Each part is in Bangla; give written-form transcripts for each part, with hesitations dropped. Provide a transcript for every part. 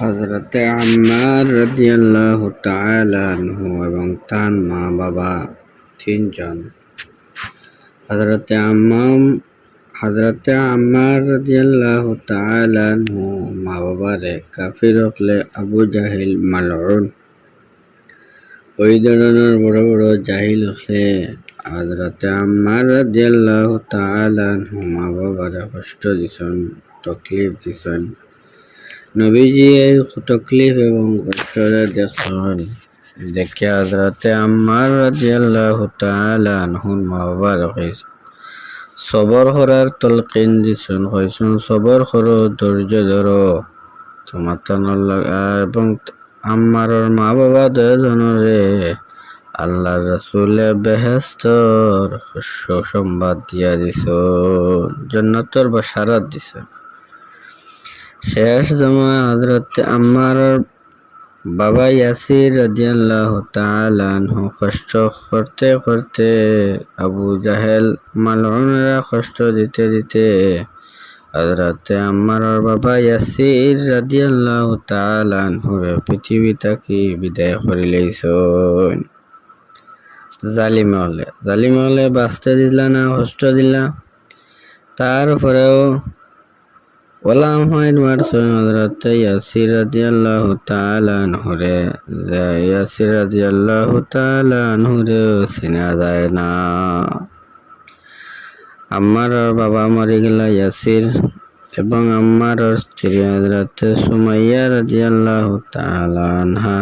হযরতে আম্মার রাদিয়াল্লাহু তাআলা আনহু এবং তার মা বাবা তিনজন। হযরতে আম্মার রাদিয়াল্লাহু তাআলা আনহু মা বাবারে কাফির হকলে আবু জাহিল মালউন, ওই ধরনের বড় বড় জাহিল হলে হযরতে আম্মার রাদিয়াল্লাহু তাআলা আনহু মা বাবারে কষ্ট দিছেন, তকলিফ দিছেন। নবীজি এই তকলিফ এবং কষ্টরে দেখছেন, দেখে হযরতে আম্মার রাদিয়াল্লাহু তাআলা আনহুর মা বাবারে কইছেন, সবর করার তলকিন দিছেন, কইছেন সবর করো, ধৈর্য ধরো তোমার এবং আম্মারর মা বাবা দুজনরে আল্লাহ রাসূলে বেহেশতর সুসংবাদ দিয়া দিছেন, জান্নাতের বাশারাত দিছেন। শেষ সময় হযরত আম্মারর বাবা ইয়াসির রাদিয়াল্লাহু তাআলা আনহু কষ্ট করতে করতে আবু জাহেল মালউনেরা কষ্ট দিতে দিতে হযরত আম্মারর বাবা ইয়াসির রাদিয়াল্লাহু তাআলা আনহু পৃথিবী থেকে বিদায় করে লইছেন। জালিম হলে বাঁচতে দিলা না, কষ্ট দিলা, তারপরেও ওলাম হয় মারছেন হযরত ইয়াসির রাদিয়াল্লাহু তাআলা আনহুরে। ইয়াসির রাদিয়াল্লাহু তাআলা আনহুরে চেনা যায় না। আম্মারর বাবা মরে গেলা ইয়াসির এবং আম্মারর স্ত্রী হযরত সুমাইয়া রাদিয়াল্লাহু তাআলা আনহা।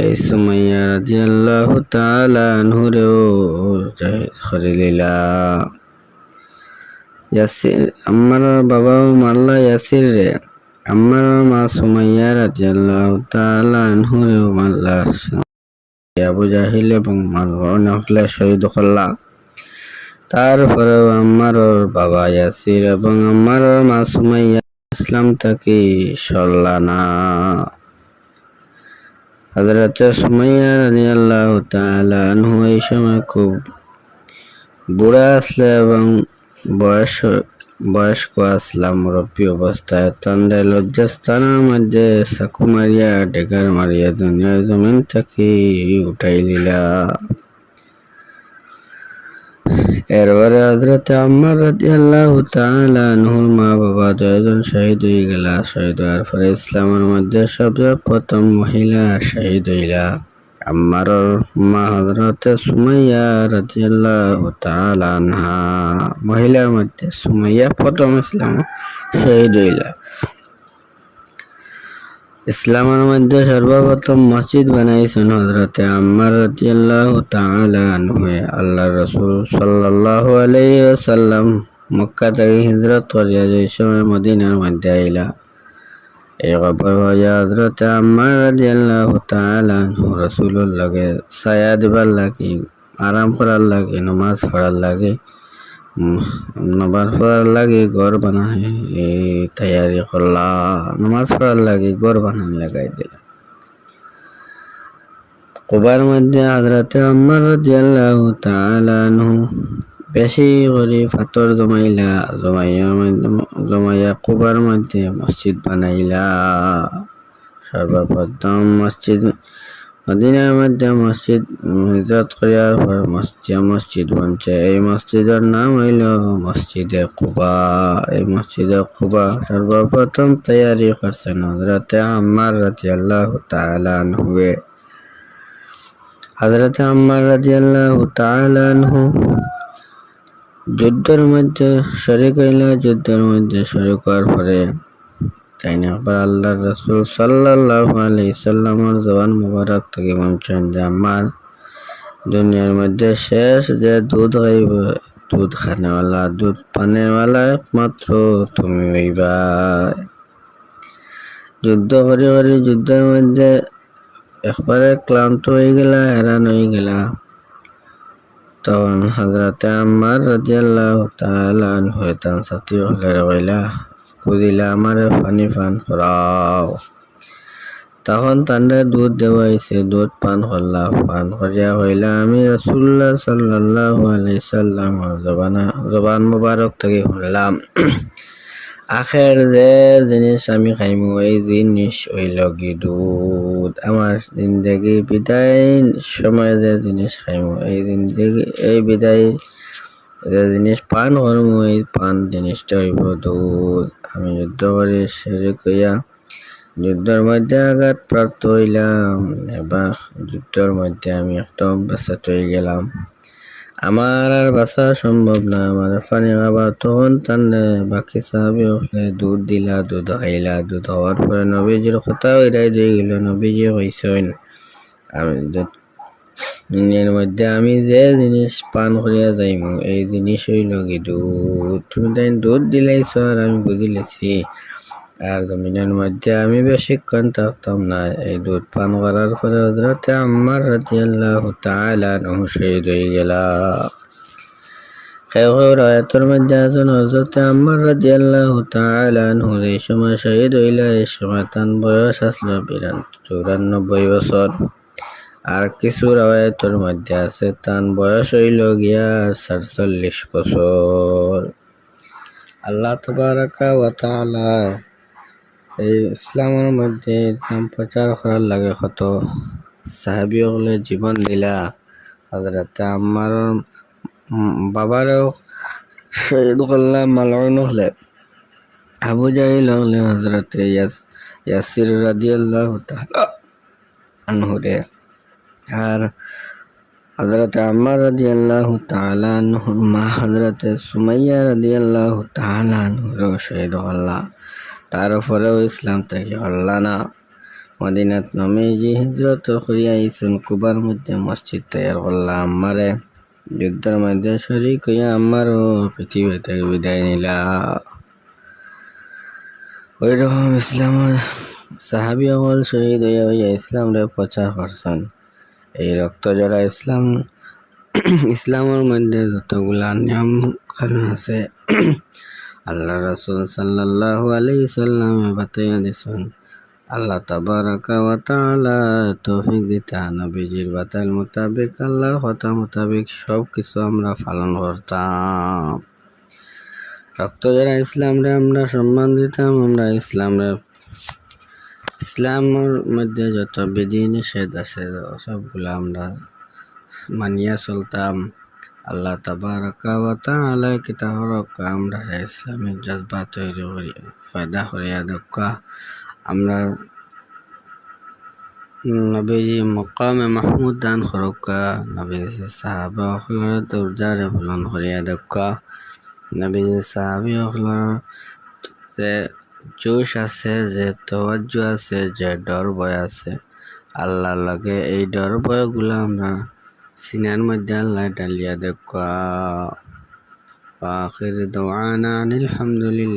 এই সুমাইয়া রাদিয়াল্লাহু তাআলা আনহুরেও করে লিলা। ইয়াসির আম্মারর বাবা মারলা ইয়াসির রে, আম্মারর মা সুমাইয়া রাদিয়াল্লাহু তাআলা আনহুরেও মারলা। আবু জাহিল এবং মালউন হলে শহীদ করলা। তারপরেও আম্মারর বাবা ইয়াসির এবং আম্মারর মা সুমাইয়া ইসলাম থেকে সরলা না। হযরত সুমাইয়া রাদিয়াল্লাহু তাআলা আনহু এই সময় খুব বুড়া আসলে এবং বয়স্ক আসলাম, মুরব্বী অবস্থায় তান্ডে লজ্জাস্থানের মধ্যে চাকু মারিয়া ডেগার মারিয়া দুনিয়ার জমিন থেকে উঠাই দিলা। এরপরে হযরত আম্মার রাদিয়াল্লাহু তাআলা আনহুর মা বাবা দুইজন শহীদ হয়ে গেলা। শহীদ হওয়ার পরে ইসলামের মধ্যে সবচেয়ে প্রথম মহিলা শহীদ হইলা আম্মারর মা হযরত সুমাইয়া রাদিয়াল্লাহু তাআলা আনহা। মহিলার মধ্যে সুমাইয়া প্রথম ইসলাম শহীদ হইলা। ইসলামের মধ্যে সর্বপ্রথম মসজিদ বানাইছেন হযরতে আম্মার রাদিয়াল্লাহু তাআলা আনহু। আল্লাহর রাসূল সাল্লাল্লাহু আলাইহি ওয়াসাল্লাম মক্কা থেকে হিজরত করিয়া যে সময় মদিনার মধ্যে আইলা, এই খবর হইয়া হযরতে আম্মার রাদিয়াল্লাহু তাআলা আনহু রাসূলের লগে ছায়া দিবার লাগি, আরাম করার লাগি, নামাজ পড়ার লাগি ঘর বানাই তৈয়ারি করলা। নামাজ পড়ার লাগি ঘর বানান লাগাই দিলা। কুবার মধ্যে হযরতে আম্মার রাদিয়াল্লাহু তাআলা আনহু বেশি করে পাথর জমাইয়া কুবার মধ্যে মসজিদ বানাইলা। সর্বপ্রথম মদিনার মধ্যে মসজিদ হিজরত করিয়ার পর মসজিদ বানছে। এই মসজিদের নাম হইল মসজিদে কুবা। এই মসজিদে কুবা সর্বপ্রথম তৈয়ারি করছেন হযরতে আম্মার রাদিয়াল্লাহু তাআলা আনহু। হযরতে আম্মার রাদিয়াল্লাহু তাআলা আনহু যুদ্ধের মধ্যে শরীক হইলা। যুদ্ধের মধ্যে শরীক হওয়ার পরে তাইনা আবার আল্লাহর রাসূল সাল্লাল্লাহু আলাইহি সাল্লামের জবান মুবারক থেকে বলছেন যে আমার দুনিয়ার মধ্যে শেষ যে দুধ খাইব, দুধ খানেওয়ালা, দুধ পানেওয়ালা একমাত্র তুমি হইবা। যুদ্ধ করে করে যুদ্ধের মধ্যে একবারে ক্লান্ত হয়ে গেলা, হেরান হয়ে গেলা। তখন হযরতে আম্মার রাদিয়াল্লাহু তাআলা আনহু তার সাথী হলে কইলা, কুদিলা আমারে পানি পান করাও। তখন তান্ডে দুধ দেওয়াইছে, দুধ পান করলা। পান করিয়া কইলা, আমি রাসূলুল্লাহ সাল্লাল্লাহু আলাইহি সাল্লামের জবান মুবারক থেকে শুনলাম আখের যে জিনিস আমি খাইমু এই জিনিস হইল কি দুধ। আমার জিন্দগি বিদায় সময় যে জিনিস খাইমু এই জিন্দগি এই বিদায় যে জিনিস পান করমু এই পান জিনিসটা হইব দুধ। আমি যুদ্ধ করে সেরে কইয়া যুদ্ধের মধ্যে আঘাত প্রাপ্ত হইলাম, এবার যুদ্ধের মধ্যে আমি একদম বাঁচাত হয়ে গেলাম। আমার আর বাঁচা সম্ভব না, আমার পানি খাবা তখন টানলে বাকি সাহাবি হলে দুধ দিলা, দুধ খাইলা। দুধ হওয়ার পরে নবীজির কথা ওইটাই দিয়ে গেল। নবীজি কইছেন আমি দুনিয়ার মধ্যে আমি যে জিনিস পান করিয়া যাইমু এই জিনিস হইল কি দুধ। তুমি তাই দুধ দিলাইছ আর আমি বুঝি লেছি। আর জমিনের মধ্যে আমি বেশিক্ষণ থাকতাম না। এই দুধ পান করার পরে হযরতে আম্মার রাদিয়াল্লাহু তাআলা আনহু শহীদ হয়ে গেলা। কেউ কেউ রায়াতের মধ্যে আছেন হযরতে আম্মার রাদিয়াল্লাহু তাআলা আনহু এই সময় শহীদ হইলা। এই সময় তার বয়স আসলো 94 বছর। আর কিছু রায়াতের মধ্যে আছে তার বয়স হইল গিয়া 47 বছর। আল্লাহ তাবারাকা ওয়া তাআলা এই ইসলামের মধ্যে ইসলাম প্রচার করার লাগে কত সাহাবী হলে জীবন দিলা। হযরতে আম্মার বাবারও শহীদ করলাম। মালউন হলে আবু জাহিল হলে হযরতে ইয়াসির রাদিয়াল্লাহু তাআলা আনহু রে। আর হযরতে আম্মার রাদিয়াল্লাহু তাআলা আনহুর মা হযরতে সুমাইয়া রাদিয়াল্লাহু তাআলা আনহুরও শহীদ করলা। তারপরেও ইসলাম থেকে হল্লা না। মদিনাত নবীজি হিজরত করিয়া আইসুন। কুবার মধ্যে মসজিদ তৈয়ার করলা। আম্মারে যুদ্ধের মধ্যে শরীক হইয়া আম্মারও পৃথিবী থেকে বিদায় নিলা। ওই রকম ইসলামের সাহাবী আমল শহীদ হইয়া হইয়া ইসলামরে প্রচার করছেন। এই রক্ত যারা ইসলামের মধ্যে যতগুলা নিয়ম কানুন আছে আল্লাহ রাসূল সাল্লাল্লাহু আলাইহি সাল্লামে বাতাইয়া দিছেন। আল্লাহ তাবারাকা ওয়া তাআলা তৌফিক দিতা নবীজির বাতাইল মোতাবেক আল্লাহর কথা মোতাবেক সব কিছু আমরা পালন করতাম। রক্ত যারা ইসলামরে আমরা সম্মান দিতাম। আমরা ইসলামের মধ্যে যত বিধি নিষেধ আছে সবগুলো আমরা মানিয়া চলতাম। আল্লাহ তাবারাকা ওয়া তাআলা কিতাবক আমরা ইসলামের জজবা তৈরি করি ফায়দা করিয়া দক্কা। আমরা নবীজি মকামে মাহমুদ দান করক্কা। নবীজি সাহাবা হলর দরজারে বুলন্দ করিয়া দক্কা। নবীজি সাহাবি হলর যে জোশ আছে, যে তওয়াজ্জু আছে, যে ডর ভয় আছে আল্লাহর লগে, এই ডর ভয়গুলো আমরা সিনার মধ্যে আল্লাহ ডালিয়া দক্কা। আখির দাওয়ানা আনিল হামদুলিল্লাহ।